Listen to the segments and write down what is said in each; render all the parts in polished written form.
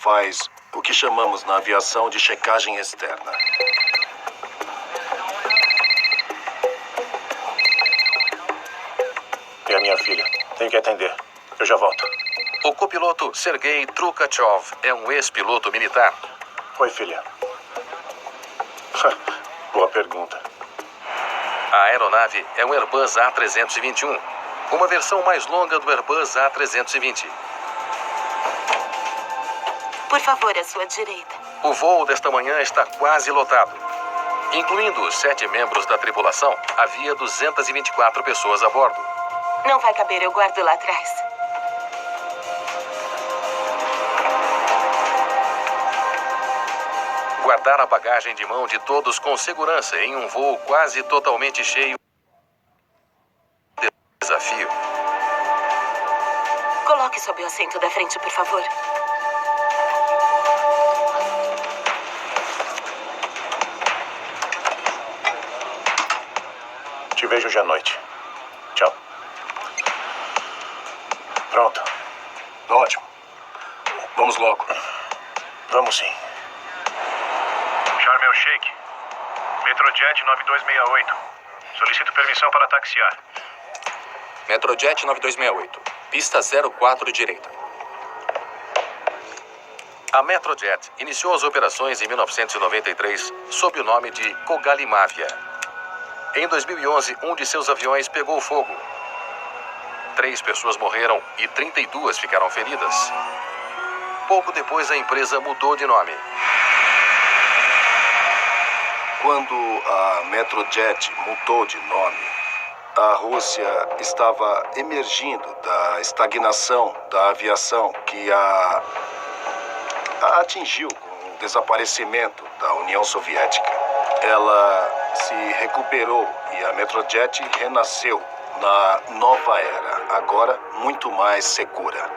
faz o que chamamos na aviação de checagem externa. É a minha filha. Tenho que atender. Eu já volto. O copiloto Sergei Trukachov é um ex-piloto militar. Oi, filha. Boa pergunta. A aeronave é um Airbus A321, uma versão mais longa do Airbus A320. Por favor, à sua direita. O voo desta manhã está quase lotado. Incluindo os 7 membros da tripulação, havia 224 pessoas a bordo. Não vai caber, eu guardo lá atrás. Guardar a bagagem de mão de todos com segurança em um voo quase totalmente cheio. Desafio. Coloque sob o assento da frente, por favor. Te vejo hoje à noite. Tchau. Pronto. Ótimo. Vamos logo. Vamos sim. Sharm el-Sheikh. Metrojet 9268. Solicito permissão para taxiar. Metrojet 9268. Pista 04 direita. A Metrojet iniciou as operações em 1993 sob o nome de Kogalimavia. Em 2011, um de seus aviões pegou fogo. 3 pessoas morreram e 32 ficaram feridas. Pouco depois, a empresa mudou de nome. Quando a Metrojet mudou de nome, a Rússia estava emergindo da estagnação da aviação que a atingiu com o desaparecimento da União Soviética. Ela se recuperou e a Metrojet renasceu na nova era, agora muito mais segura.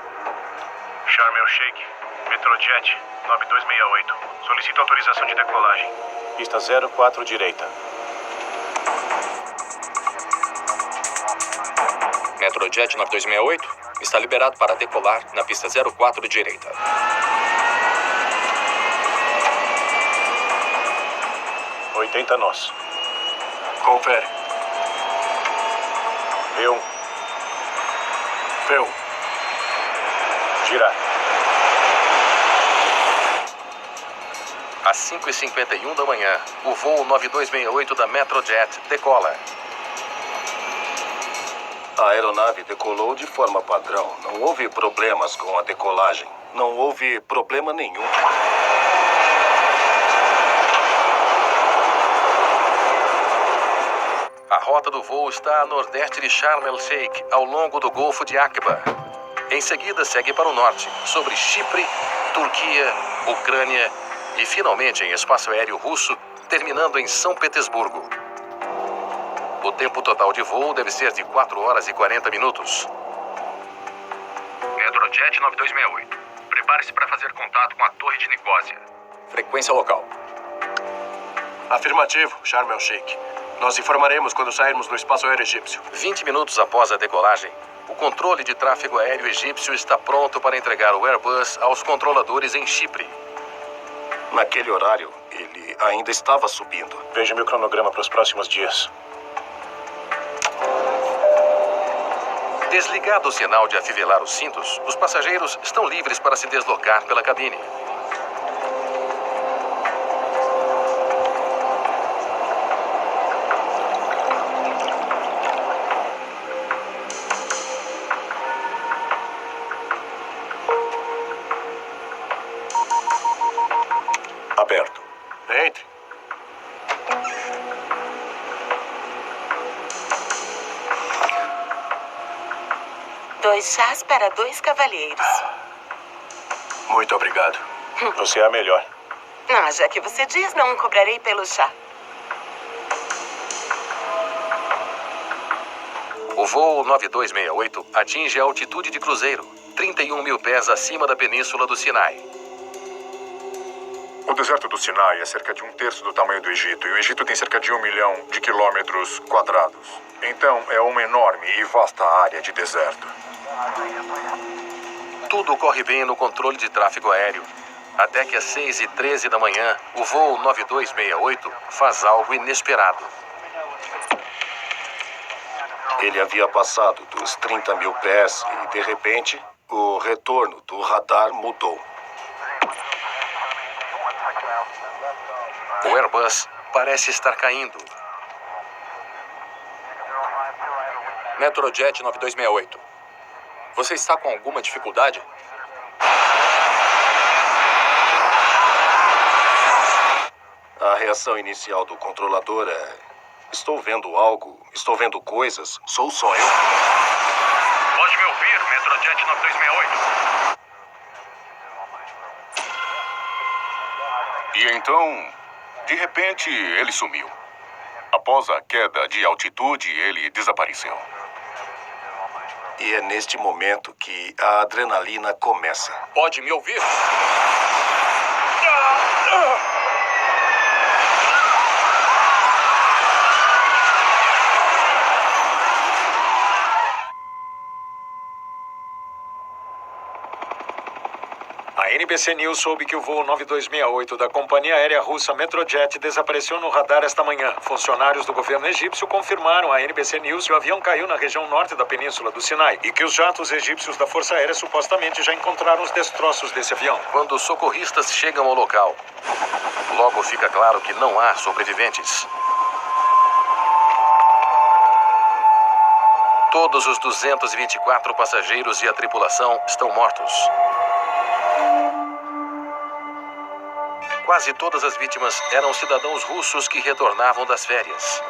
Sharm el-Sheikh. Metrojet 9268. Solicito autorização de decolagem. Pista 04 direita. Metrojet 9268 está liberado para decolar na pista 04 direita. Oitenta nós. Confere. V1. Veu. Girar. Às 5h51 da manhã, o voo 9268 da Metrojet decola. A aeronave decolou de forma padrão. Não houve problemas com a decolagem. Não houve problema nenhum. A rota do voo está a nordeste de Sharm el-Sheikh, ao longo do Golfo de Aqaba. Em seguida, segue para o norte, sobre Chipre, Turquia, Ucrânia e, finalmente, em espaço aéreo russo, terminando em São Petersburgo. O tempo total de voo deve ser de 4 horas e 40 minutos. Metrojet 9268. Prepare-se para fazer contato com a Torre de Nicósia. Frequência local. Afirmativo, Sharm el-Sheikh. Nós informaremos quando sairmos do espaço aéreo egípcio. 20 minutos após a decolagem, o controle de tráfego aéreo egípcio está pronto para entregar o Airbus aos controladores em Chipre. Naquele horário, ele ainda estava subindo. Veja meu cronograma para os próximos dias. Desligado o sinal de afivelar os cintos, os passageiros estão livres para se deslocar pela cabine. Aberto. Entre. Dois chás para 2 cavalheiros. Muito obrigado. Você é a melhor. Ah, já que você diz, não cobrarei pelo chá. O voo 9268 atinge a altitude de cruzeiro, 31 mil pés acima da península do Sinai. O deserto do Sinai é cerca de 1/3 do tamanho do Egito, e o Egito tem cerca de 1 milhão de quilômetros quadrados. Então, é uma enorme e vasta área de deserto. Tudo corre bem no controle de tráfego aéreo. Até que às 6h13 da manhã, o voo 9268 faz algo inesperado. Ele havia passado dos 30 mil pés e, de repente, o retorno do radar mudou. O Airbus parece estar caindo. Metrojet 9268. Você está com alguma dificuldade? A reação inicial do controlador é: estou vendo algo, estou vendo coisas, sou só eu. Pode me ouvir, Metrojet 9268. E então, de repente, ele sumiu. Após a queda de altitude, ele desapareceu. E é neste momento que a adrenalina começa. Pode me ouvir? A NBC News soube que o voo 9268 da companhia aérea russa Metrojet desapareceu no radar esta manhã. Funcionários do governo egípcio confirmaram à NBC News que o avião caiu na região norte da península do Sinai e que os jatos egípcios da Força Aérea supostamente já encontraram os destroços desse avião. Quando os socorristas chegam ao local, logo fica claro que não há sobreviventes. Todos os 224 passageiros e a tripulação estão mortos. Quase todas as vítimas eram cidadãos russos que retornavam das férias.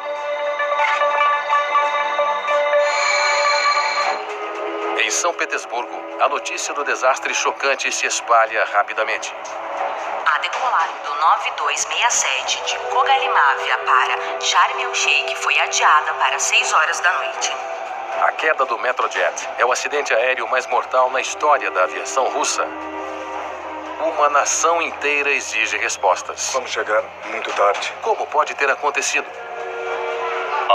Em São Petersburgo, a notícia do desastre chocante se espalha rapidamente. A decolagem do 9267 de Kogalimávia para Sharm el-Sheikh foi adiada para 6 horas da noite. A queda do Metrojet é o acidente aéreo mais mortal na história da aviação russa. Uma nação inteira exige respostas. Vamos chegar muito tarde. Como pode ter acontecido?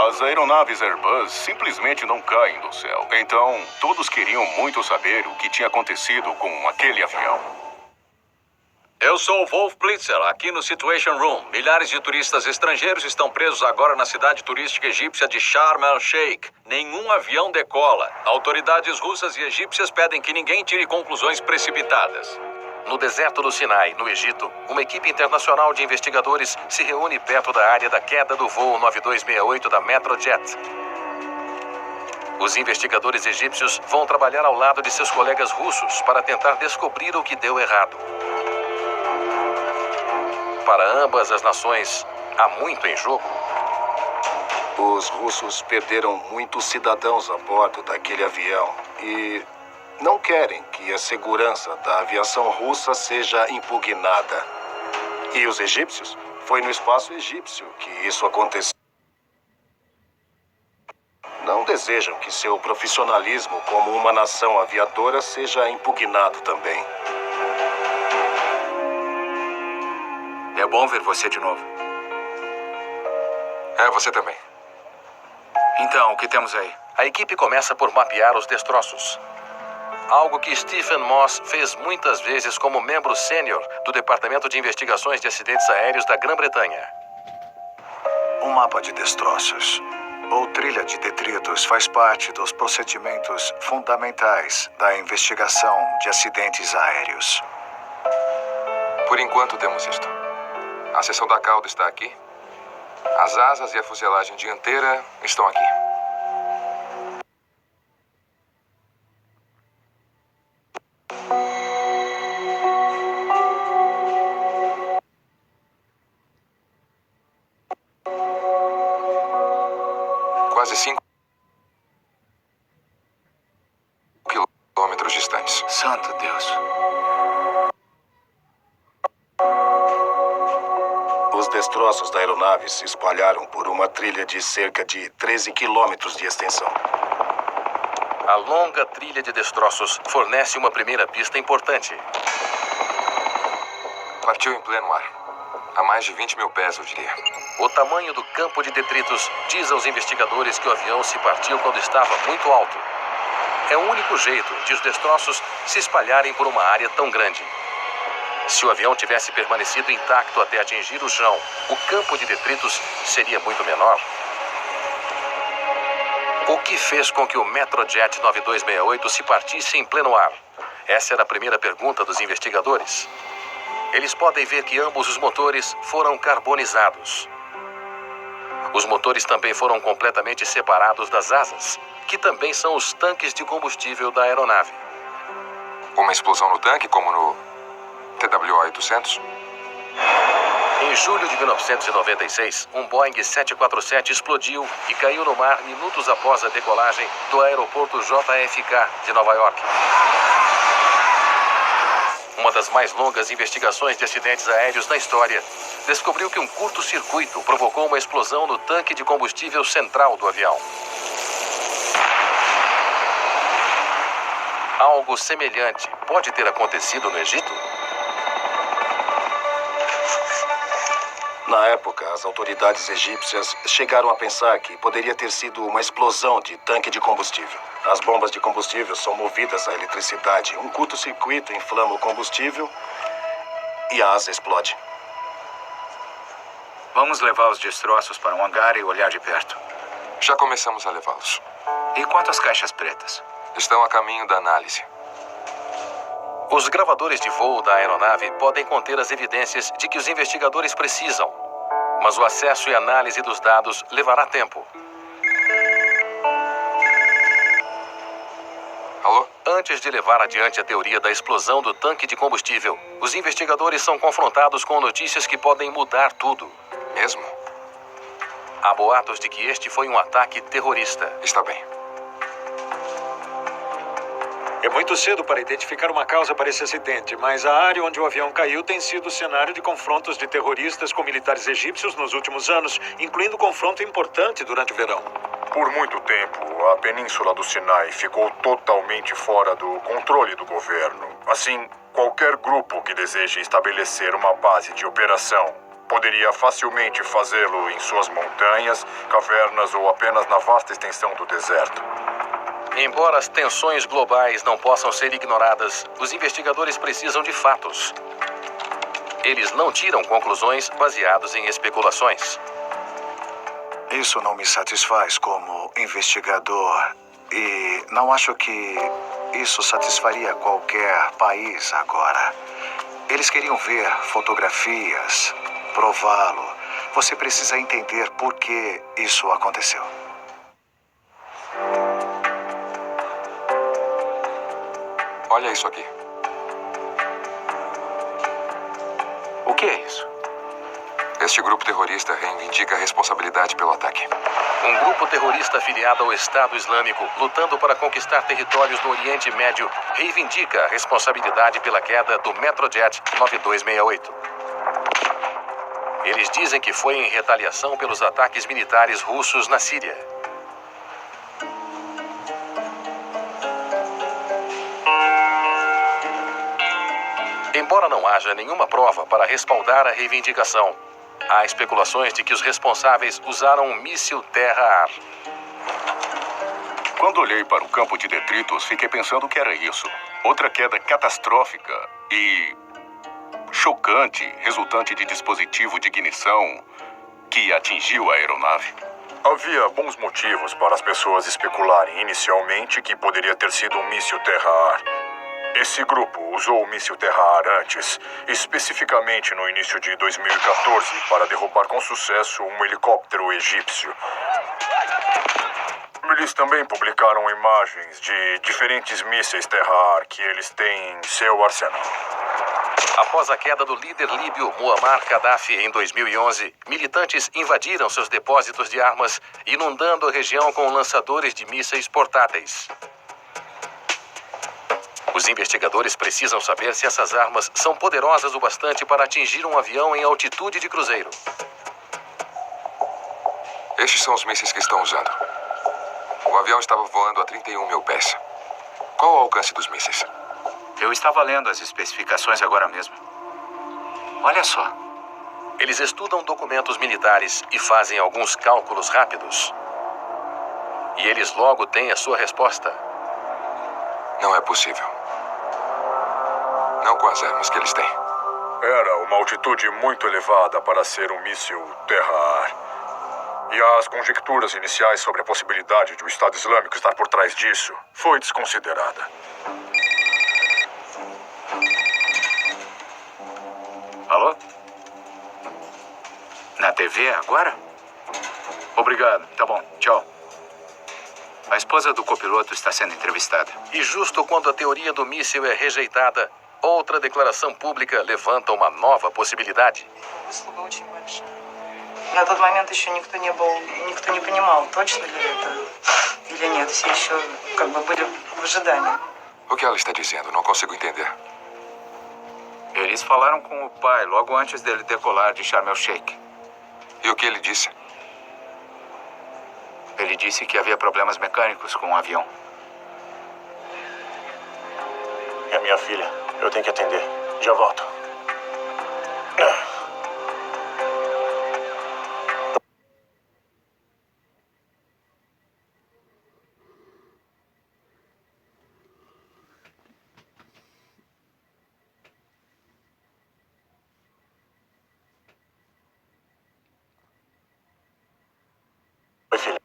As aeronaves Airbus simplesmente não caem do céu. Então, todos queriam muito saber o que tinha acontecido com aquele avião. Eu sou o Wolf Blitzer, aqui no Situation Room. Milhares de turistas estrangeiros estão presos agora na cidade turística egípcia de Sharm el-Sheikh. Nenhum avião decola. Autoridades russas e egípcias pedem que ninguém tire conclusões precipitadas. No deserto do Sinai, no Egito, uma equipe internacional de investigadores se reúne perto da área da queda do voo 9268 da Metrojet. Os investigadores egípcios vão trabalhar ao lado de seus colegas russos para tentar descobrir o que deu errado. Para ambas as nações, há muito em jogo. Os russos perderam muitos cidadãos a bordo daquele avião e não querem que a segurança da aviação russa seja impugnada. E os egípcios? Foi no espaço egípcio que isso aconteceu. Não desejam que seu profissionalismo como uma nação aviadora seja impugnado também. É bom ver você de novo. É, você também. Então, o que temos aí? A equipe começa por mapear os destroços. Algo que Stephen Moss fez muitas vezes como membro sênior do Departamento de Investigações de Acidentes Aéreos da Grã-Bretanha. Um mapa de destroços ou trilha de detritos faz parte dos procedimentos fundamentais da investigação de acidentes aéreos. Por enquanto temos isto. A seção da cauda está aqui. As asas e a fuselagem dianteira estão aqui. Quase 5 quilômetros distantes. Santo Deus. Os destroços da aeronave se espalharam por uma trilha de cerca de 13 quilômetros de extensão. A longa trilha de destroços fornece uma primeira pista importante. Partiu em pleno ar. A mais de 20 mil pés, eu diria. O tamanho do campo de detritos diz aos investigadores que o avião se partiu quando estava muito alto. É o único jeito de os destroços se espalharem por uma área tão grande. Se o avião tivesse permanecido intacto até atingir o chão, o campo de detritos seria muito menor. O que fez com que o Metrojet 9268 se partisse em pleno ar? Essa era a primeira pergunta dos investigadores. Eles podem ver que ambos os motores foram carbonizados. Os motores também foram completamente separados das asas, que também são os tanques de combustível da aeronave. Uma explosão no tanque, como no TWA-800? Em julho de 1996, um Boeing 747 explodiu e caiu no mar minutos após a decolagem do aeroporto JFK de Nova York. Uma das mais longas investigações de acidentes aéreos na história descobriu que um curto-circuito provocou uma explosão no tanque de combustível central do avião. Algo semelhante pode ter acontecido no Egito? Na época, as autoridades egípcias chegaram a pensar que poderia ter sido uma explosão de tanque de combustível. As bombas de combustível são movidas à eletricidade. Um curto-circuito inflama o combustível e a asa explode. Vamos levar os destroços para um hangar e olhar de perto. Já começamos a levá-los. E quanto às caixas pretas? Estão a caminho da análise. Os gravadores de voo da aeronave podem conter as evidências de que os investigadores precisam, mas o acesso e análise dos dados levará tempo. Alô? Antes de levar adiante a teoria da explosão do tanque de combustível, os investigadores são confrontados com notícias que podem mudar tudo. Mesmo? Há boatos de que este foi um ataque terrorista. Está bem. É muito cedo para identificar uma causa para esse acidente, mas a área onde o avião caiu tem sido cenário de confrontos de terroristas com militares egípcios nos últimos anos, incluindo um confronto importante durante o verão. Por muito tempo, a península do Sinai ficou totalmente fora do controle do governo. Assim, qualquer grupo que deseje estabelecer uma base de operação poderia facilmente fazê-lo em suas montanhas, cavernas ou apenas na vasta extensão do deserto. Embora as tensões globais não possam ser ignoradas, os investigadores precisam de fatos. Eles não tiram conclusões baseadas em especulações. Isso não me satisfaz como investigador. E não acho que isso satisfaria qualquer país agora. Eles queriam ver fotografias, prová-lo. Você precisa entender por que isso aconteceu. Olha isso aqui. O que é isso? Este grupo terrorista reivindica a responsabilidade pelo ataque. Um grupo terrorista afiliado ao Estado Islâmico, lutando para conquistar territórios no Oriente Médio, reivindica a responsabilidade pela queda do Metrojet 9268. Eles dizem que foi em retaliação pelos ataques militares russos na Síria. Embora não haja nenhuma prova para respaldar a reivindicação, há especulações de que os responsáveis usaram um míssil terra-ar. Quando olhei para o campo de detritos, fiquei pensando que era isso. Outra queda catastrófica e chocante, resultante de dispositivo de ignição que atingiu a aeronave. Havia bons motivos para as pessoas especularem inicialmente que poderia ter sido um míssil terra-ar. Esse grupo usou o míssil terra-ar antes, especificamente no início de 2014, para derrubar com sucesso um helicóptero egípcio. Eles também publicaram imagens de diferentes mísseis terra-ar que eles têm em seu arsenal. Após a queda do líder líbio Muammar Gaddafi em 2011, militantes invadiram seus depósitos de armas, inundando a região com lançadores de mísseis portáteis. Os investigadores precisam saber se essas armas são poderosas o bastante para atingir um avião em altitude de cruzeiro. Estes são os mísseis que estão usando. O avião estava voando a 31 mil pés. Qual o alcance dos mísseis? Eu estava lendo as especificações agora mesmo. Olha só. Eles estudam documentos militares e fazem alguns cálculos rápidos. E eles logo têm a sua resposta. Não é possível. Não com as armas que eles têm. era uma altitude muito elevada para ser um míssil terra-ar. E as conjecturas iniciais sobre a possibilidade de o Estado Islâmico estar por trás disso foi desconsiderada. Alô? Na TV agora? Obrigado, tá bom, tchau. A esposa do copiloto está sendo entrevistada. E justo quando a teoria do míssil é rejeitada, outra declaração pública levanta uma nova possibilidade. На тот момент еще никто не понимал, точно ли это или нет. Все еще были в ожидании. O que ela está dizendo? Não consigo entender. Eles falaram com o pai logo antes dele decolar de Sharm el-Sheikh. E o que ele disse? Ele disse que havia problemas mecânicos com o avião. É minha filha. Eu tenho que atender. Já volto. Oi, filha.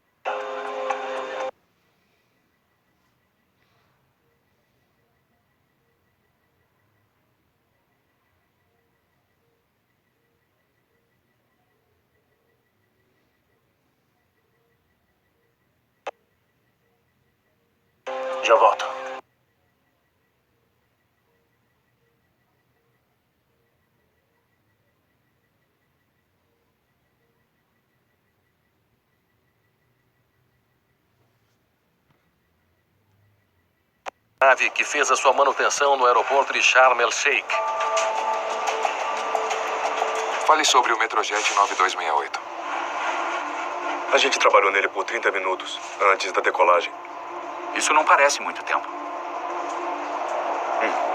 Já volto. Nave que fez a sua manutenção no aeroporto de Sharm el-Sheikh. Fale sobre o Metrojet 9268. A gente trabalhou nele por 30 minutos antes da decolagem. Isso não parece muito tempo.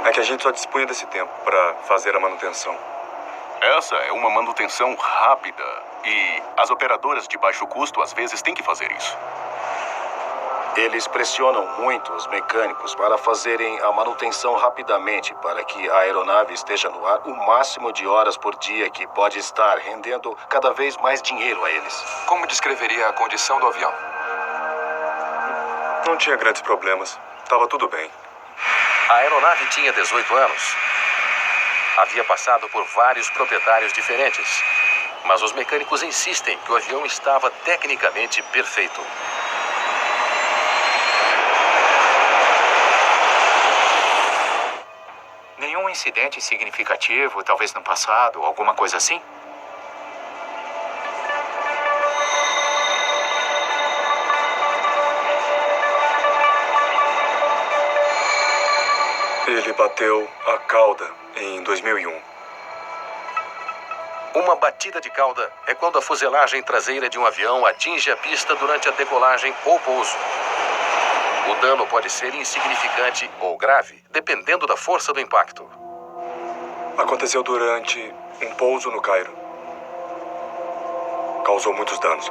É que a gente só dispunha desse tempo para fazer a manutenção. Essa é uma manutenção rápida e as operadoras de baixo custo às vezes têm que fazer isso. Eles pressionam muito os mecânicos para fazerem a manutenção rapidamente para que a aeronave esteja no ar o máximo de horas por dia que pode estar, rendendo cada vez mais dinheiro a eles. Como descreveria a condição do avião? Não tinha grandes problemas. Estava tudo bem. A aeronave tinha 18 anos. Havia passado por vários proprietários diferentes. Mas os mecânicos insistem que o avião estava tecnicamente perfeito. Nenhum incidente significativo, talvez no passado, alguma coisa assim? Ele bateu a cauda em 2001. Uma batida de cauda é quando a fuselagem traseira de um avião atinge a pista durante a decolagem ou pouso. O dano pode ser insignificante ou grave, dependendo da força do impacto. Aconteceu durante um pouso no Cairo. Causou muitos danos.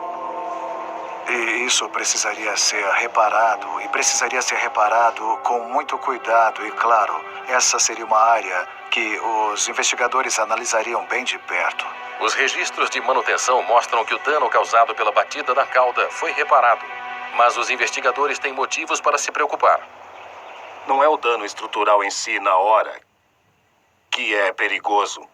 E isso precisaria ser reparado, e precisaria ser reparado com muito cuidado. E claro, essa seria uma área que os investigadores analisariam bem de perto. Os registros de manutenção mostram que o dano causado pela batida da cauda foi reparado. Mas os investigadores têm motivos para se preocupar. Não é o dano estrutural em si na hora que é perigoso.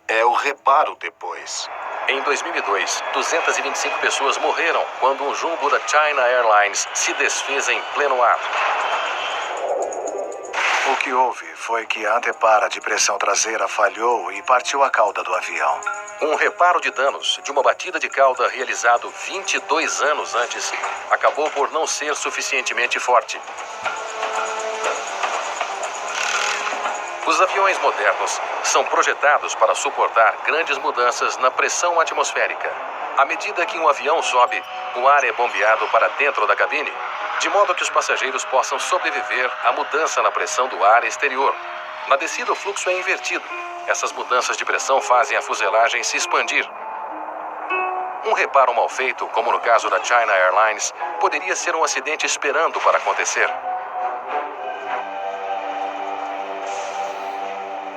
É o reparo depois. Em 2002, 225 pessoas morreram quando um jumbo da China Airlines se desfez em pleno ar. O que houve foi que a antepara de pressão traseira falhou e partiu a cauda do avião. Um reparo de danos de uma batida de cauda realizado 22 anos antes acabou por não ser suficientemente forte. Os aviões modernos são projetados para suportar grandes mudanças na pressão atmosférica. À medida que um avião sobe, o ar é bombeado para dentro da cabine, de modo que os passageiros possam sobreviver à mudança na pressão do ar exterior. Na descida, o fluxo é invertido. Essas mudanças de pressão fazem a fuselagem se expandir. Um reparo mal feito, como no caso da China Airlines, poderia ser um acidente esperando para acontecer.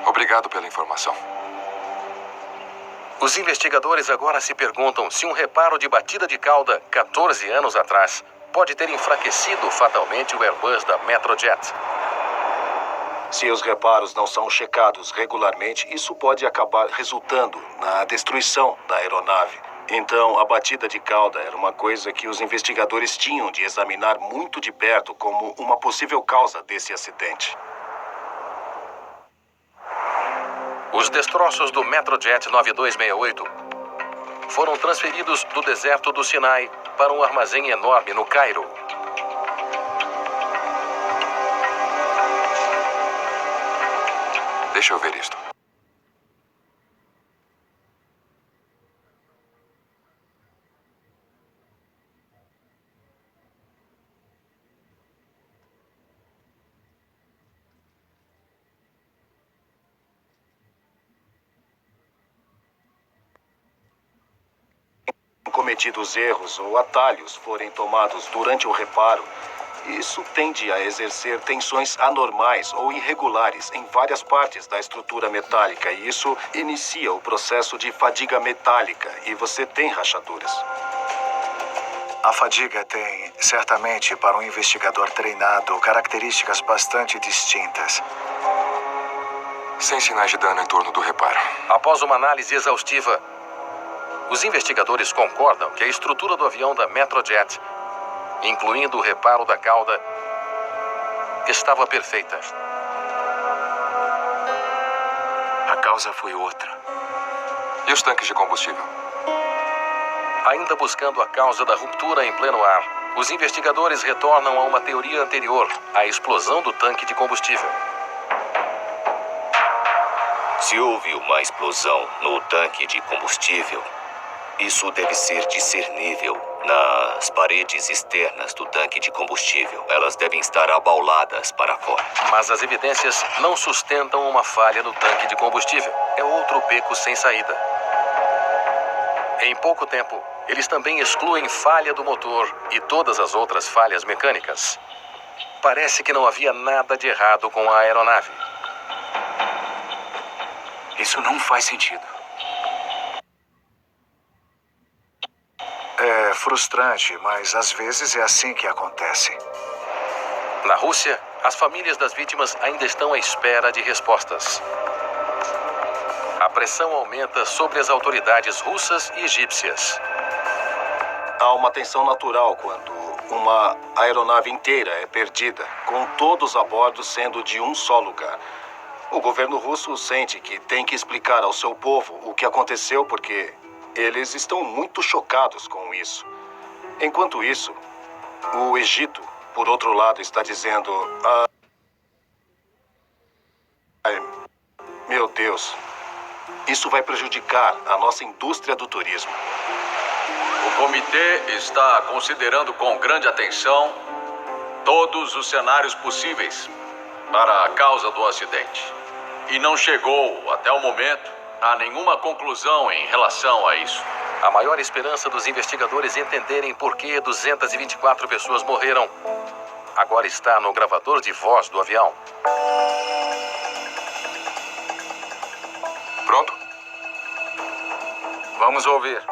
Obrigado pela informação. Os investigadores agora se perguntam se um reparo de batida de cauda 14 anos atrás pode ter enfraquecido fatalmente o Airbus da Metrojet. Se os reparos não são checados regularmente, isso pode acabar resultando na destruição da aeronave. Então, a batida de cauda era uma coisa que os investigadores tinham de examinar muito de perto como uma possível causa desse acidente. Os destroços do Metrojet 9268 foram transferidos do deserto do Sinai para um armazém enorme no Cairo. Deixa eu ver isto. Cometidos erros ou atalhos forem tomados durante o reparo, isso tende a exercer tensões anormais ou irregulares em várias partes da estrutura metálica e isso inicia o processo de fadiga metálica e você tem rachaduras. A fadiga tem, certamente, para um investigador treinado, características bastante distintas. Sem sinais de dano em torno do reparo. Após uma análise exaustiva, os investigadores concordam que a estrutura do avião da Metrojet, incluindo o reparo da cauda, estava perfeita. A causa foi outra. E os tanques de combustível? Ainda buscando a causa da ruptura em pleno ar, os investigadores retornam a uma teoria anterior, a explosão do tanque de combustível. Se houve uma explosão no tanque de combustível, isso deve ser discernível nas paredes externas do tanque de combustível. Elas devem estar abauladas para fora. Mas as evidências não sustentam uma falha no tanque de combustível. É outro beco sem saída. Em pouco tempo, eles também excluem falha do motor e todas as outras falhas mecânicas. Parece que não havia nada de errado com a aeronave. Isso não faz sentido. É frustrante, mas às vezes é assim que acontece. Na Rússia, as famílias das vítimas ainda estão à espera de respostas. A pressão aumenta sobre as autoridades russas e egípcias. Há uma tensão natural quando uma aeronave inteira é perdida, com todos a bordo sendo de um só lugar. O governo russo sente que tem que explicar ao seu povo o que aconteceu porque eles estão muito chocados com isso. Enquanto isso, o Egito, por outro lado, está dizendo... meu Deus, isso vai prejudicar a nossa indústria do turismo. O comitê está considerando com grande atenção todos os cenários possíveis para a causa do acidente. E não chegou, até o momento, a nenhuma conclusão em relação a isso. A maior esperança dos investigadores entenderem por que 224 pessoas morreram agora está no gravador de voz do avião. Pronto? Vamos ouvir.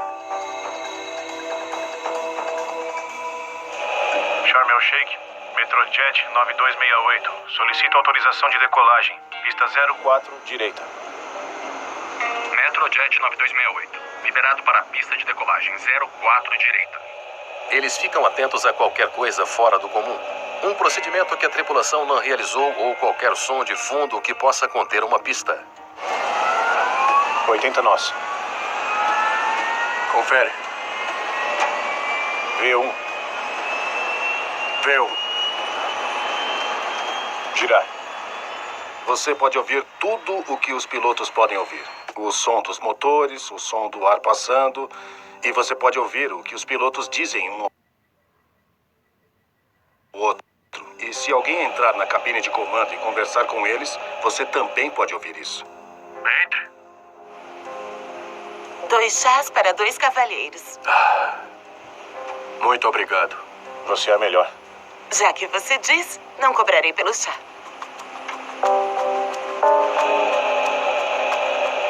Sharm El Sheikh, Metrojet 9268. Solicito autorização de decolagem. Pista 04, direita. Metrojet 9268. Liberado para a pista de decolagem 04, direita. Eles ficam atentos a qualquer coisa fora do comum. Um procedimento que a tripulação não realizou ou qualquer som de fundo que possa conter uma pista. 80 nós. Confere. V1. V1. Girar. Você pode ouvir tudo o que os pilotos podem ouvir. O som dos motores, o som do ar passando. E você pode ouvir o que os pilotos dizem um ao outro. E se alguém entrar na cabine de comando e conversar com eles, você também pode ouvir isso. Entre. 2 chás para 2 cavalheiros. Muito obrigado. Você é a melhor. Já que você diz, não cobrarei pelo chá.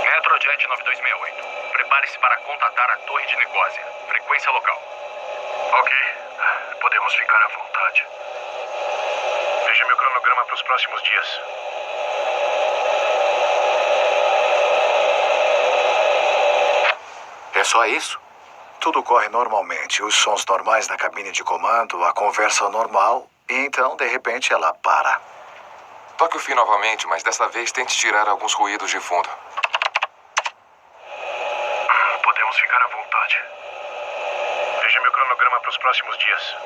Metrojet 9268. Prepare-se para contatar a torre de Nicósia. Frequência local. Ok. Podemos ficar à vontade. Veja meu cronograma para os próximos dias. É só isso? Tudo corre normalmente. Os sons normais na cabine de comando, a conversa normal, e então, de repente, ela para. Toque o fim novamente, mas dessa vez tente tirar alguns ruídos de fundo. Podemos ficar à vontade. Veja meu cronograma para os próximos dias.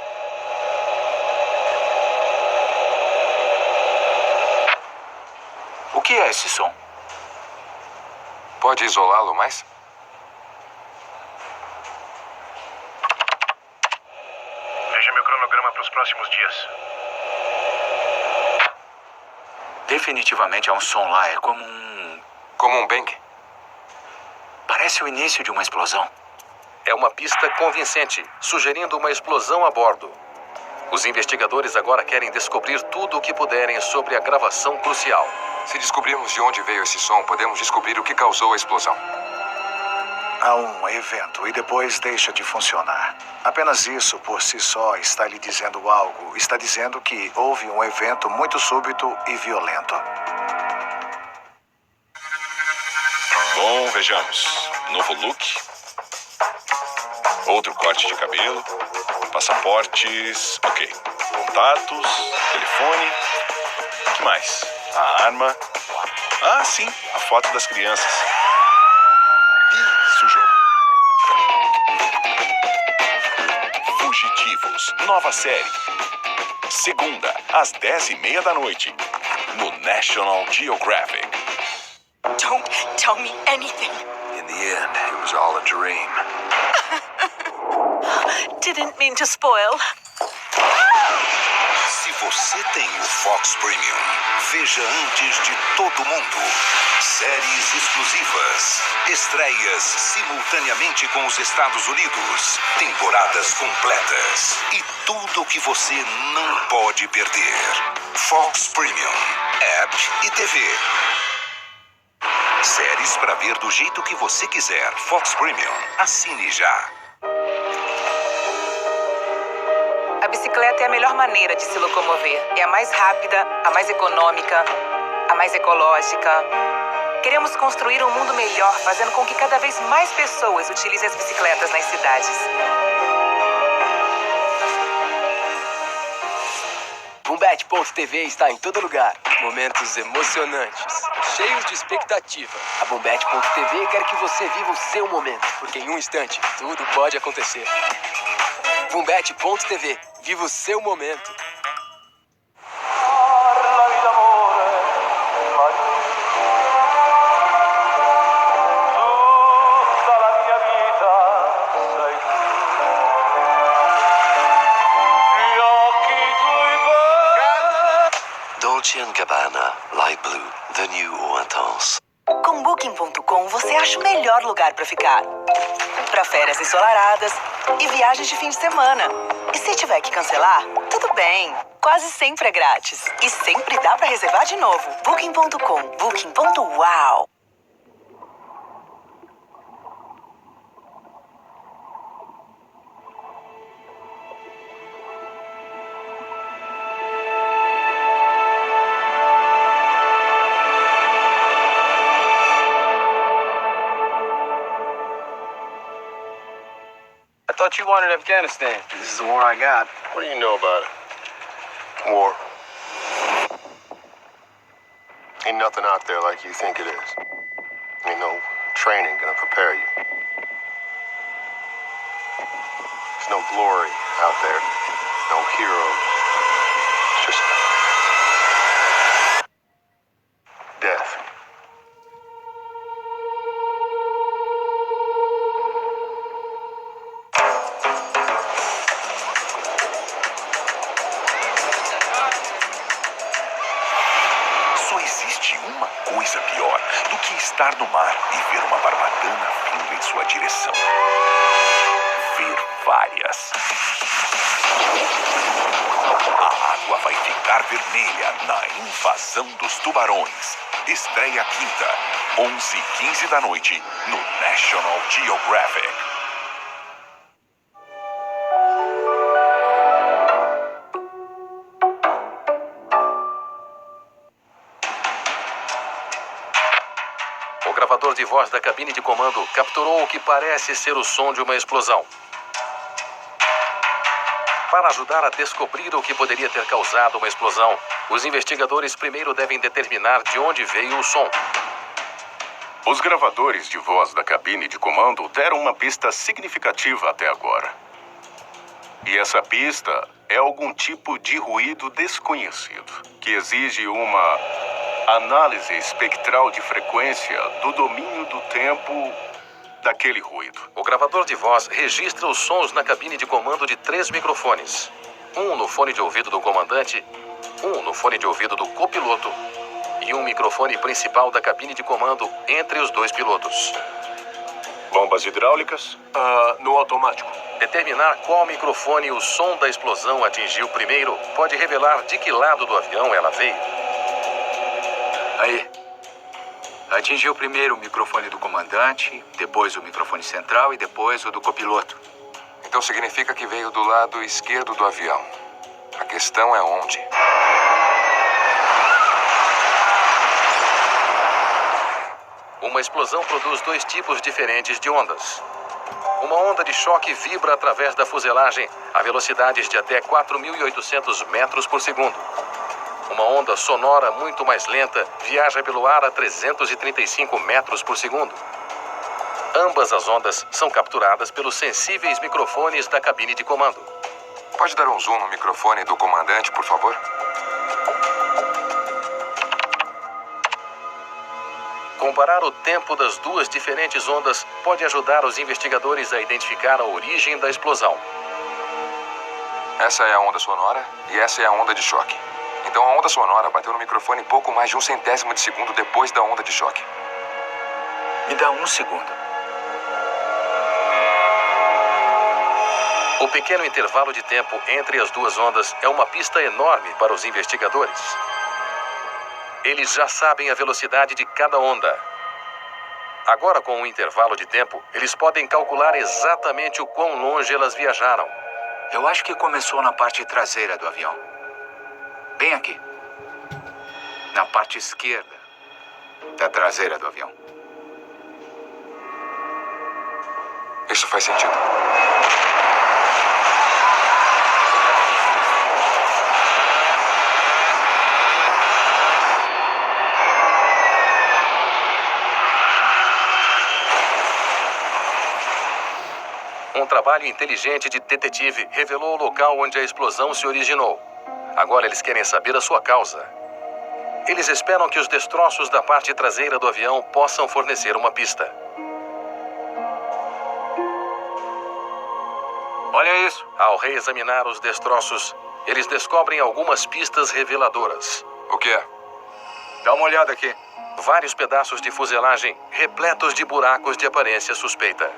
O que é esse som? Pode isolá-lo mais? Veja meu cronograma para os próximos dias. Definitivamente há um som lá. É como um... Como um bang? Parece o início de uma explosão. É uma pista convincente, sugerindo uma explosão a bordo. Os investigadores agora querem descobrir tudo o que puderem sobre a gravação crucial. Se descobrirmos de onde veio esse som, podemos descobrir o que causou a explosão. Há um evento e depois deixa de funcionar. Apenas isso por si só está lhe dizendo algo. Está dizendo que houve um evento muito súbito e violento. Bom, vejamos. Novo look. Outro corte de cabelo. Passaportes. Ok. Contatos. Telefone. O que mais? A arma. Ah, sim. A foto das crianças. Ih, sujou. Fugitivos. Nova série. Segunda, às 10:30 da noite. No National Geographic. Don't tell me anything. In the end, it was all a dream. Didn't mean to spoil. Se você tem o Fox Premium, veja antes de todo mundo. Séries exclusivas, estreias simultaneamente com os Estados Unidos, temporadas completas e tudo o que você não pode perder. Fox Premium, app e TV. Séries para ver do jeito que você quiser. Fox Premium, assine já. A bicicleta é a melhor maneira de se locomover. É a mais rápida, a mais econômica, a mais ecológica. Queremos construir um mundo melhor, fazendo com que cada vez mais pessoas utilizem as bicicletas nas cidades. Bombete.tv está em todo lugar. Momentos emocionantes, cheios de expectativa. A Bombete.tv quer que você viva o seu momento, porque em um instante tudo pode acontecer. Bombete.tv, viva o seu momento. Dolce & Gabbana, Light Blue, the new eau intense. Com Booking.com você acha o melhor lugar para ficar. Para férias ensolaradas e viagens de fim de semana. E se tiver que cancelar, tudo bem. Quase sempre é grátis. E sempre dá para reservar de novo. Booking.com. Booking.uau. I thought you wanted Afghanistan. This is the war I got. What do you know about it? War. Ain't nothing out there like you think it is. Ain't no training gonna prepare you. There's no glory out there. No heroes. It's just death. Só existe uma coisa pior do que estar no mar e ver uma barbatana vindo em sua direção. ouvir várias. A água vai ficar vermelha na invasão dos tubarões. Estreia quinta, 11h15 da noite, no National Geographic. O gravador de voz da cabine de comando capturou o que parece ser o som de uma explosão. Para ajudar a descobrir o que poderia ter causado uma explosão, os investigadores primeiro devem determinar de onde veio o som. Os gravadores de voz da cabine de comando deram uma pista significativa até agora. E essa pista é algum tipo de ruído desconhecido, que exige uma análise espectral de frequência do domínio do tempo daquele ruído. O gravador de voz registra os sons na cabine de comando de 3 microfones. Um no fone de ouvido do comandante, um no fone de ouvido do copiloto e um microfone principal da cabine de comando entre os 2 pilotos. Bombas hidráulicas? No automático. Determinar qual microfone o som da explosão atingiu primeiro pode revelar de que lado do avião ela veio. Aí. Atingiu primeiro o microfone do comandante, depois o microfone central e depois o do copiloto. Então significa que veio do lado esquerdo do avião. A questão é onde. Uma explosão produz 2 tipos diferentes de ondas. Uma onda de choque vibra através da fuselagem a velocidades de até 4.800 metros por segundo. Uma onda sonora muito mais lenta viaja pelo ar a 335 metros por segundo. Ambas as ondas são capturadas pelos sensíveis microfones da cabine de comando. Pode dar um zoom no microfone do comandante, por favor? Comparar o tempo das 2 diferentes ondas pode ajudar os investigadores a identificar a origem da explosão. Essa é a onda sonora e essa é a onda de choque. Então a onda sonora bateu no microfone pouco mais de 1/100º de segundo depois da onda de choque. Me dá 1 segundo. O pequeno intervalo de tempo entre as 2 ondas é uma pista enorme para os investigadores. Eles já sabem a velocidade de cada onda. Agora, com um intervalo de tempo, eles podem calcular exatamente o quão longe elas viajaram. Eu acho que começou na parte traseira do avião. Bem aqui. Na parte esquerda da traseira do avião. Isso faz sentido. Um trabalho inteligente de detetive revelou o local onde a explosão se originou. Agora eles querem saber a sua causa. Eles esperam que os destroços da parte traseira do avião possam fornecer uma pista. Olha isso. Ao reexaminar os destroços, eles descobrem algumas pistas reveladoras. O que é? Dá uma olhada aqui. Vários pedaços de fuselagem repletos de buracos de aparência suspeita.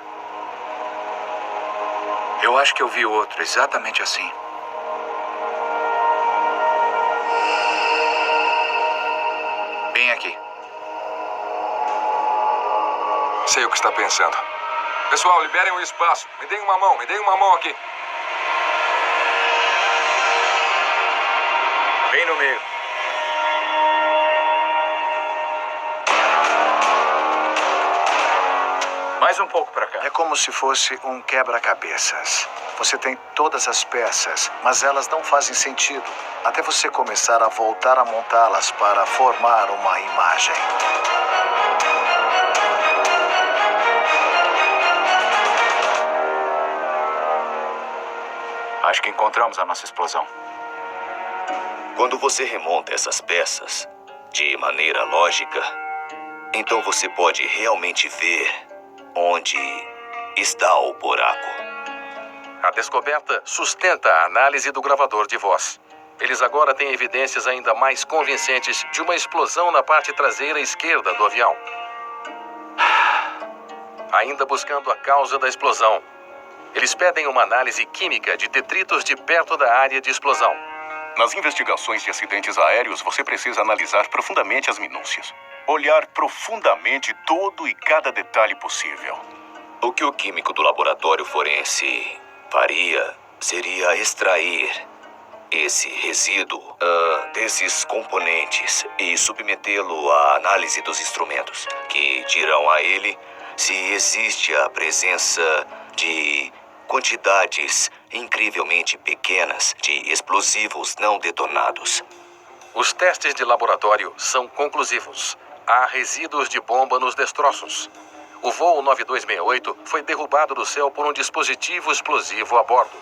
Eu acho que eu vi outro exatamente assim. Bem aqui. Sei o que está pensando. Pessoal, liberem o espaço. Me deem uma mão aqui. Bem no meio. Mais um pouco para cá. É como se fosse um quebra-cabeças. Você tem todas as peças, mas elas não fazem sentido até você começar a voltar a montá-las para formar uma imagem. Acho que encontramos a nossa explosão. Quando você remonta essas peças de maneira lógica, então você pode realmente ver onde está o buraco. A descoberta sustenta a análise do gravador de voz. Eles agora têm evidências ainda mais convincentes de uma explosão na parte traseira esquerda do avião. Ainda buscando a causa da explosão, Eles pedem uma análise química de detritos de perto da área de explosão. Nas investigações de acidentes aéreos, você precisa analisar profundamente as minúcias. Olhar profundamente todo e cada detalhe possível. O que o químico do laboratório forense faria seria extrair esse resíduo desses componentes e submetê-lo à análise dos instrumentos, que dirão a ele se existe a presença de quantidades incrivelmente pequenas de explosivos não detonados. Os testes de laboratório são conclusivos. Há resíduos de bomba nos destroços. O voo 9268 foi derrubado do céu por um dispositivo explosivo a bordo.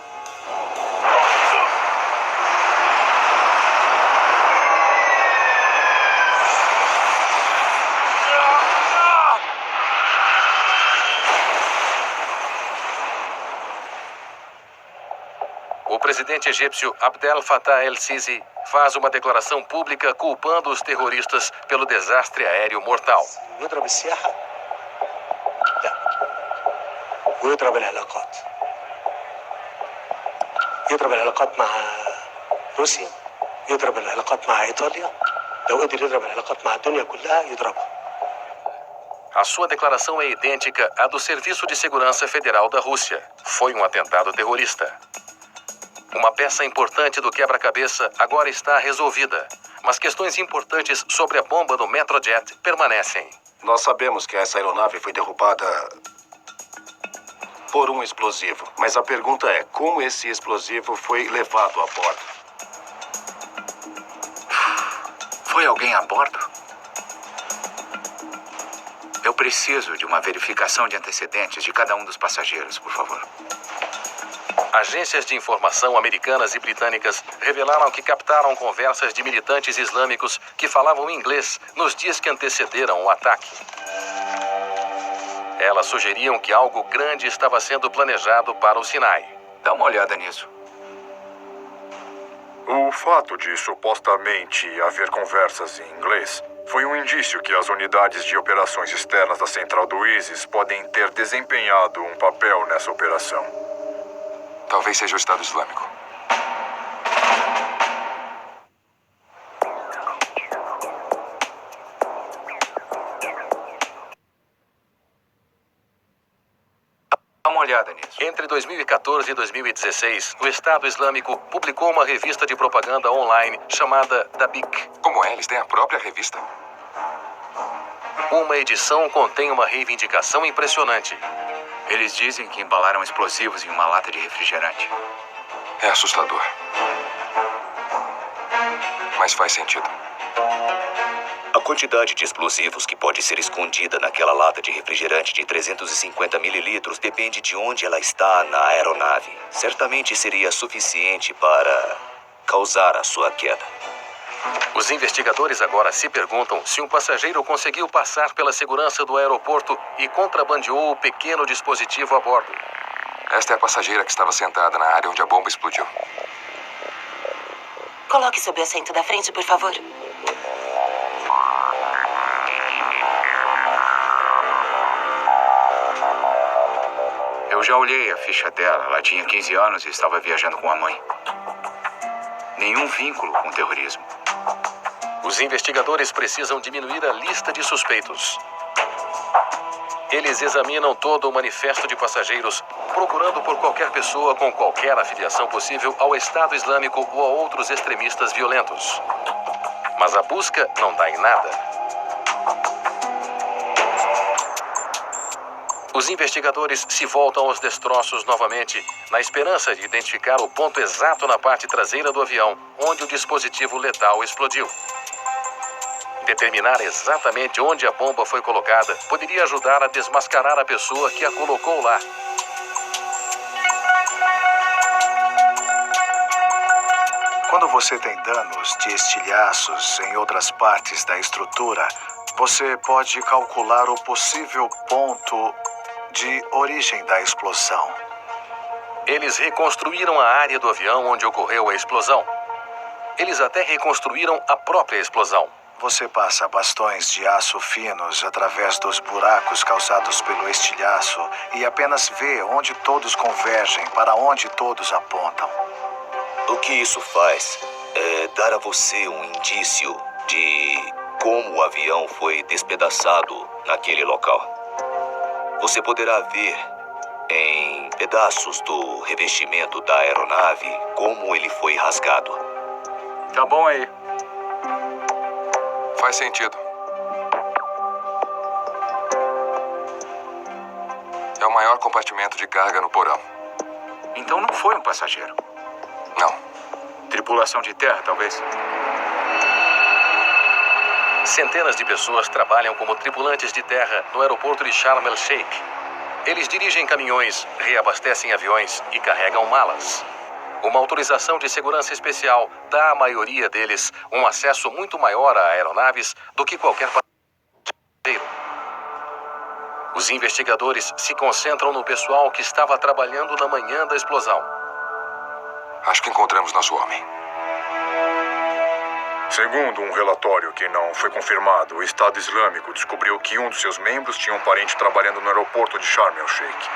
O presidente egípcio Abdel Fattah el-Sisi faz uma declaração pública culpando os terroristas pelo desastre aéreo mortal. يضرب السياحة؟ لا. ويضرب العلاقات. يضرب العلاقات مع روسيا، يضرب العلاقات مع إيطاليا. لو قدر يضرب العلاقات مع الدنيا كلها يضربها. A sua declaração é idêntica à do Serviço de Segurança Federal da Rússia. Foi um atentado terrorista. Uma peça importante do quebra-cabeça agora está resolvida, mas questões importantes sobre a bomba do Metrojet permanecem. Nós sabemos que essa aeronave foi derrubada por um explosivo, mas a pergunta é como esse explosivo foi levado a bordo? Foi alguém a bordo? Eu preciso de uma verificação de antecedentes de cada um dos passageiros, por favor. Agências de informação americanas e britânicas revelaram que captaram conversas de militantes islâmicos que falavam inglês nos dias que antecederam o ataque. Elas sugeriam que algo grande estava sendo planejado para o Sinai. Dá uma olhada nisso. O fato de supostamente haver conversas em inglês foi um indício que as unidades de operações externas da central do ISIS podem ter desempenhado um papel nessa operação. Talvez seja o Estado Islâmico. Dá uma olhada nisso. Entre 2014 e 2016, o Estado Islâmico publicou uma revista de propaganda online chamada Dabiq. Como é? Eles têm a própria revista? Uma edição contém uma reivindicação impressionante. Eles dizem que embalaram explosivos em uma lata de refrigerante. É assustador. Mas faz sentido. A quantidade de explosivos que pode ser escondida naquela lata de refrigerante de 350 mililitros depende de onde ela está na aeronave. Certamente seria suficiente para causar a sua queda. Os investigadores agora se perguntam se um passageiro conseguiu passar pela segurança do aeroporto e contrabandeou o pequeno dispositivo a bordo. Esta é a passageira que estava sentada na área onde a bomba explodiu. Coloque sob o assento da frente, por favor. Eu já olhei a ficha dela. Ela tinha 15 anos e estava viajando com a mãe. Nenhum vínculo com o terrorismo. Os investigadores precisam diminuir a lista de suspeitos. Eles examinam todo o manifesto de passageiros, procurando por qualquer pessoa com qualquer afiliação possível ao Estado Islâmico ou a outros extremistas violentos. Mas a busca não dá em nada. Os investigadores se voltam aos destroços novamente, na esperança de identificar o ponto exato na parte traseira do avião, onde o dispositivo letal explodiu. Determinar exatamente onde a bomba foi colocada poderia ajudar a desmascarar a pessoa que a colocou lá. Quando você tem danos de estilhaços em outras partes da estrutura, você pode calcular o possível ponto de origem da explosão. Eles reconstruíram a área do avião onde ocorreu a explosão. Eles até reconstruíram a própria explosão. Você passa bastões de aço finos através dos buracos causados pelo estilhaço e apenas vê onde todos convergem, para onde todos apontam. O que isso faz é dar a você um indício de como o avião foi despedaçado naquele local. Você poderá ver em pedaços do revestimento da aeronave como ele foi rasgado. Tá bom aí. Faz sentido. É o maior compartimento de carga no porão. Então não foi um passageiro? Não. Tripulação de terra, talvez? Centenas de pessoas trabalham como tripulantes de terra no aeroporto de Sharm el-Sheikh. Eles dirigem caminhões, reabastecem aviões e carregam malas. Uma autorização de segurança especial dá à maioria deles um acesso muito maior a aeronaves do que qualquer passageiro. Os investigadores se concentram no pessoal que estava trabalhando na manhã da explosão. Acho que encontramos nosso homem. Segundo um relatório que não foi confirmado, o Estado Islâmico descobriu que um dos seus membros tinha um parente trabalhando no aeroporto de Sharm el-Sheikh.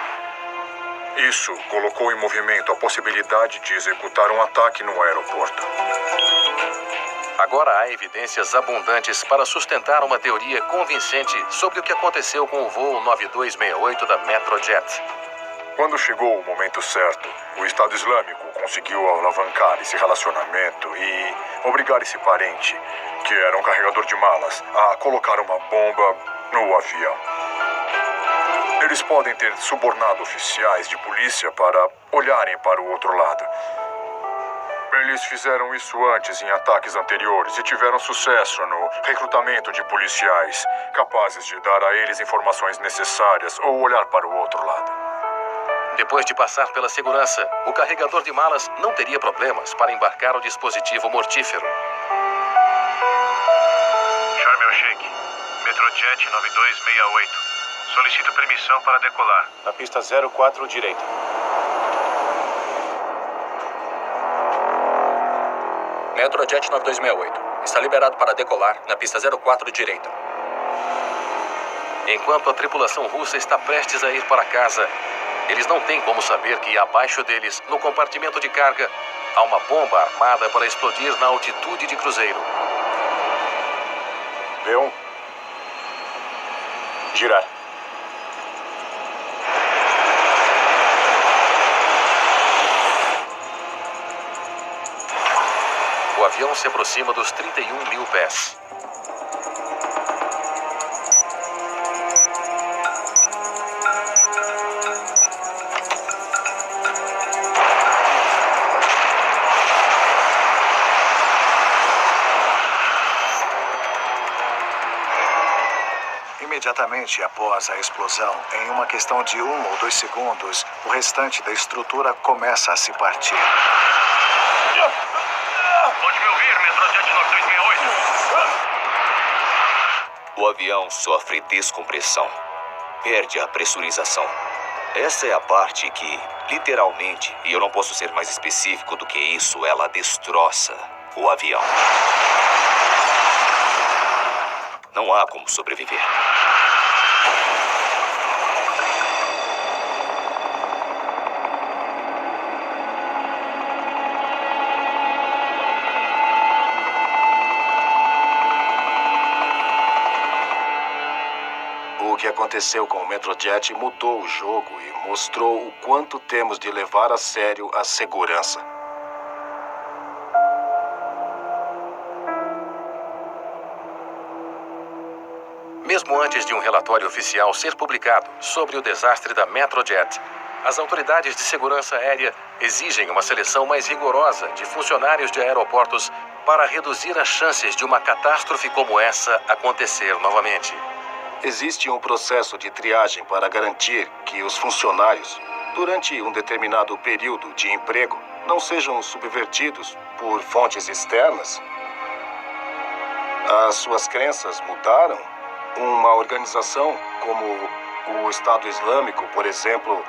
Isso colocou em movimento a possibilidade de executar um ataque no aeroporto. Agora há evidências abundantes para sustentar uma teoria convincente sobre o que aconteceu com o voo 9268 da Metrojet. Quando chegou o momento certo, o Estado Islâmico conseguiu alavancar esse relacionamento e obrigar esse parente, que era um carregador de malas, a colocar uma bomba no avião. Eles podem ter subornado oficiais de polícia para olharem para o outro lado. Eles fizeram isso antes em ataques anteriores e tiveram sucesso no recrutamento de policiais capazes de dar a eles informações necessárias ou olhar para o outro lado. Depois de passar pela segurança, o carregador de malas não teria problemas para embarcar o dispositivo mortífero. Sharm el-Sheikh, Metrojet 9268. Solicito permissão para decolar. Na pista 04 direita. Metrojet 9268. Está liberado para decolar na pista 04 direita. Enquanto a tripulação russa está prestes a ir para casa, eles não têm como saber que abaixo deles, no compartimento de carga, há uma bomba armada para explodir na altitude de cruzeiro. B1. Girar. O avião se aproxima dos 31 mil pés. Imediatamente após a explosão, em uma questão de 1 ou 2 segundos, o restante da estrutura começa a se partir. Pode me ouvir, Metrojet 9268? O avião sofre descompressão, perde a pressurização. Essa é a parte que, literalmente, e eu não posso ser mais específico do que isso, ela destroça o avião. Não há como sobreviver. O que aconteceu com o Metrojet mudou o jogo e mostrou o quanto temos de levar a sério a segurança. Mesmo antes de um relatório oficial ser publicado sobre o desastre da Metrojet, as autoridades de segurança aérea exigem uma seleção mais rigorosa de funcionários de aeroportos para reduzir as chances de uma catástrofe como essa acontecer novamente. Existe um processo de triagem para garantir que os funcionários, durante um determinado período de emprego, não sejam subvertidos por fontes externas. As suas crenças mudaram. Uma organização como o Estado Islâmico, por exemplo,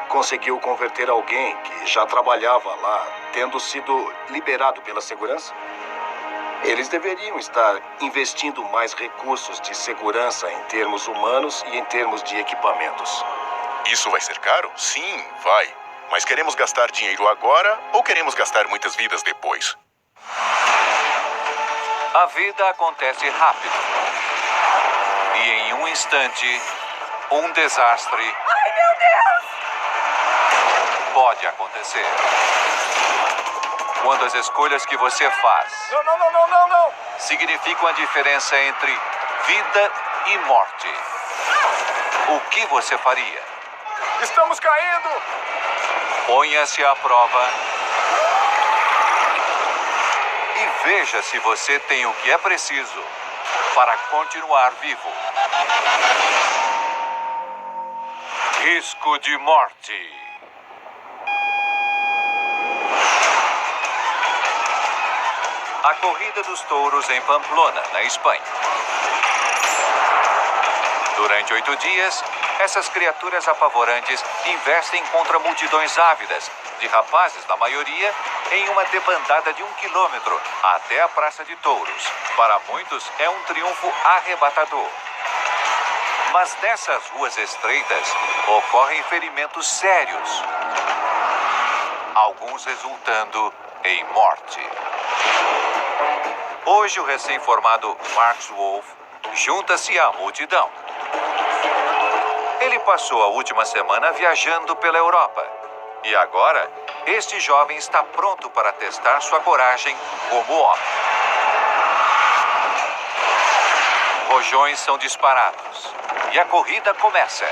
conseguiu converter alguém que já trabalhava lá, tendo sido liberado pela segurança? Eles deveriam estar investindo mais recursos de segurança em termos humanos e em termos de equipamentos. Isso vai ser caro? Sim, vai. Mas queremos gastar dinheiro agora ou queremos gastar muitas vidas depois? A vida acontece rápido. E em um instante, um desastre... Ai, meu Deus! Pode acontecer. Quando as escolhas que você faz... Não! significam a diferença entre vida e morte. O que você faria? Estamos caindo! Ponha-se à prova e veja se você tem o que é preciso para continuar vivo. Risco de morte. A corrida dos touros em Pamplona, na Espanha. Durante 8 dias, essas criaturas apavorantes investem contra multidões ávidas, de rapazes na maioria, em uma debandada de 1 quilômetro até a Praça de Touros. Para muitos, é um triunfo arrebatador. Mas nessas ruas estreitas, ocorrem ferimentos sérios, alguns resultando em morte. Hoje, o recém-formado Max Wolf junta-se à multidão. Ele passou a última semana viajando pela Europa. E agora, este jovem está pronto para testar sua coragem como homem. Rojões são disparados e a corrida começa.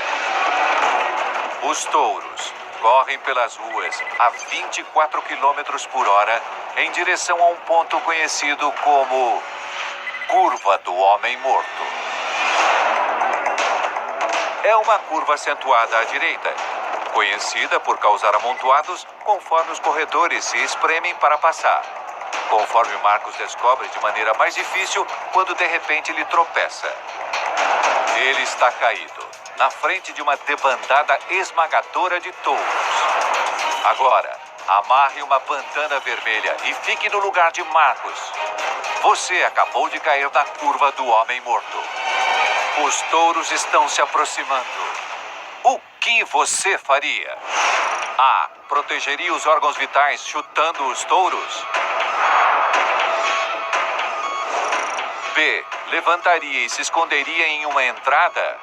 Os touros correm pelas ruas a 24 km por hora em direção a um ponto conhecido como Curva do Homem Morto. É uma curva acentuada à direita, conhecida por causar amontoados conforme os corredores se espremem para passar. Conforme Marcos descobre de maneira mais difícil quando de repente ele tropeça. Ele está caído, na frente de uma debandada esmagadora de touros. Agora, amarre uma bandana vermelha e fique no lugar de Marcos. Você acabou de cair na curva do Homem Morto. Os touros estão se aproximando. O que você faria? A. Protegeria os órgãos vitais chutando os touros? B. Levantaria e se esconderia em uma entrada?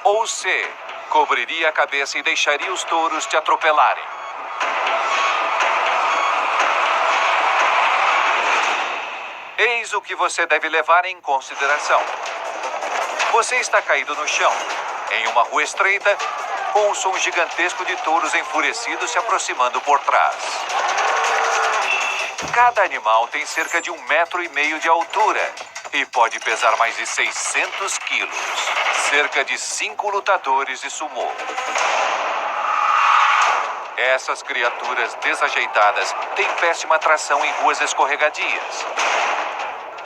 Ou C. Cobriria a cabeça e deixaria os touros te atropelarem? Eis o que você deve levar em consideração. Você está caído no chão, em uma rua estreita, com um som gigantesco de touros enfurecidos se aproximando por trás. Cada animal tem cerca de 1,5 metros de altura e pode pesar mais de 600 quilos. Cerca de 5 lutadores de sumô. Essas criaturas desajeitadas têm péssima tração em ruas escorregadias.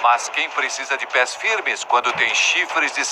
Mas quem precisa de pés firmes quando tem chifres de